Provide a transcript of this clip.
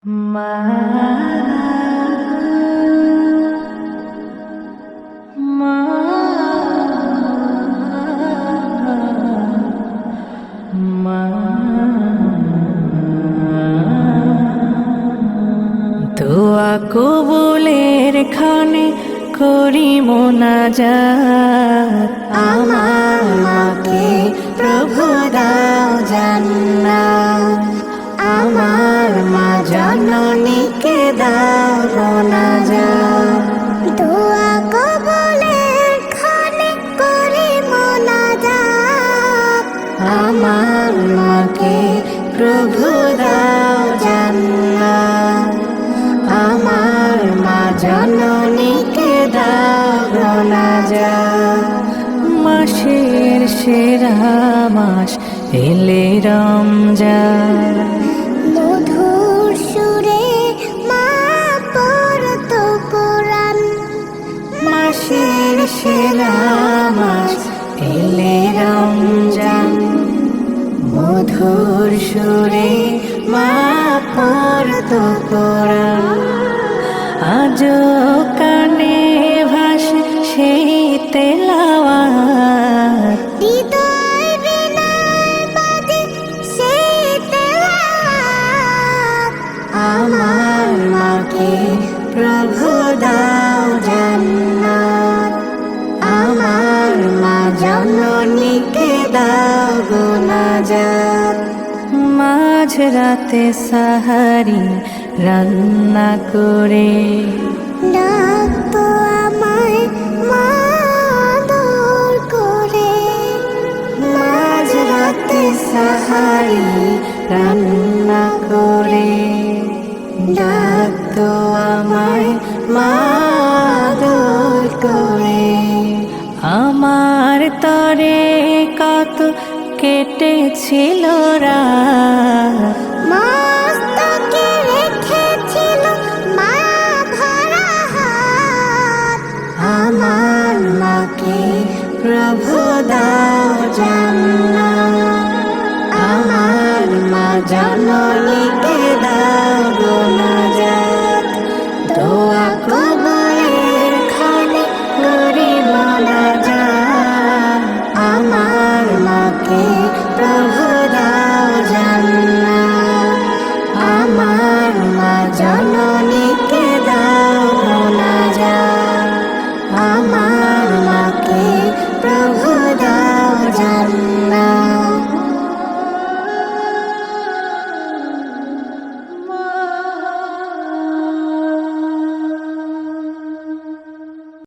মা মা মা দোয়া কবুলের খানে করি মোনাজাত আমার মাকে প্রভু দাও জান্নাত, আমার মা জননীকে দাও মোনাজাত। দোয়া কবুলের খানে করি মোনাজাত, আমার মাকে প্রভু দাও জান্নাত, আমার মা জননীকে দাও মোনাজাত। মাসের সেরা মাস এলে রমজান, মধুর সুরে মা পড়তো কোরআন। মাসের সেরা মাস এলে রমজান, মধুর সুরে মা পড়তো কোরআন। আজও কানে ভাসে সেই তেলাওয়াত, হৃদয় বিনায় বাজে সেই তেলাওয়াত। আমার মাকে প্রভু দাও জান্নাত, আমার মা জননীকে দাও মোনাজাত। মাঝ রাতে সাহারি রান্না করে ডাকতো আমায় মা আদর করে। মাঝ রাতে সাহারি রান্না করে ডাকতো আমায় মা আদর করে। আমার তরে কত কেটেছিল রাত, মস্তকে রেখেছিল মা ভরা হাত। আমার মাকে প্রভু দাও